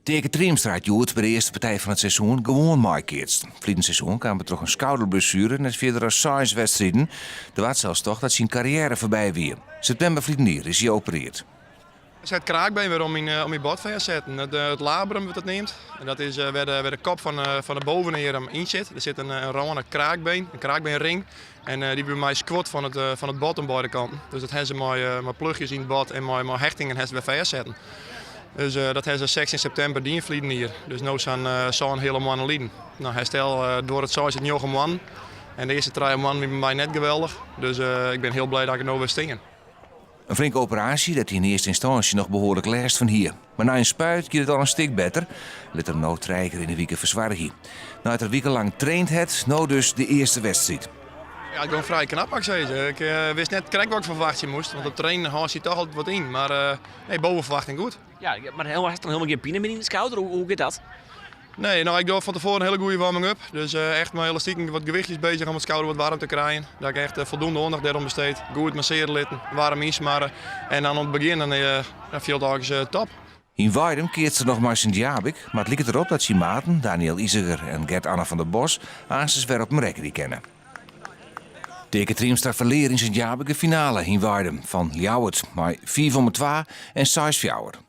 Teke Triemstra had Joert bij de eerste partij van het seizoen gewoon meekeerst. Vliegend seizoen kwam er toch een schouderblessure net verder als 6 wedstrijden. De waard zelfs toch dat zijn carrière voorbij weer. September vliegend is hij geopereerd. Ik zet kraakbeen weer om mijn bot zetten. Het labrum wat het neemt. En dat is waar de kop van de boveneer in zit. Er zit een ronde kraakbeen, een kraakbeenring. En die bij mij squat van het bot aan beide kanten. Dus dat hebben ze met plugjes in het bot en met hechtingen hebben ze weer zetten. Dus dat hebben ze 16 september die vliegen hier. Dus nu zijn zo'n hele mannen lieden. Nou, herstel door het zoals het jonge man. En de eerste 3 maanden bij mij net geweldig. Dus ik ben heel blij dat ik er nu weer stingen. Een flinke operatie dat hij in eerste instantie nog behoorlijk last van hier. Maar na een spuit gaat het al een stuk beter. Let er nou treiger in de weken verzwaardig. Na het er wekenlang traint het, nou dus de eerste wedstrijd. Ja, ik ben vrij knap, ik zei. Ik wist net wat ik verwachten moest. Want op trainen haal je toch altijd wat in. Maar nee, boven verwachting goed. Ja, maar helemaal geen pine meer in de schouder. Hoe gaat dat? Nee, nou, ik doe van tevoren een hele goede warming-up. Dus echt mijn elastiek wat gewichtjes bezig om het schouder wat warm te krijgen. Dat ik echt voldoende aandacht daarom besteed. Goed masseren litten, warm insmarren. En dan op het begin dan viel het ook top. In Weidum keert ze nog maar Sint-Jabik, maar het lijkt erop dat zijn maten, Daniel Iziger en Gert-Anna van der Bos, aanstes weer op een rekening kennen. Teke Triemstra verleer in Sint-Jabik de finale in Weidum van Ljouwert, maar 4-2 en 6-4.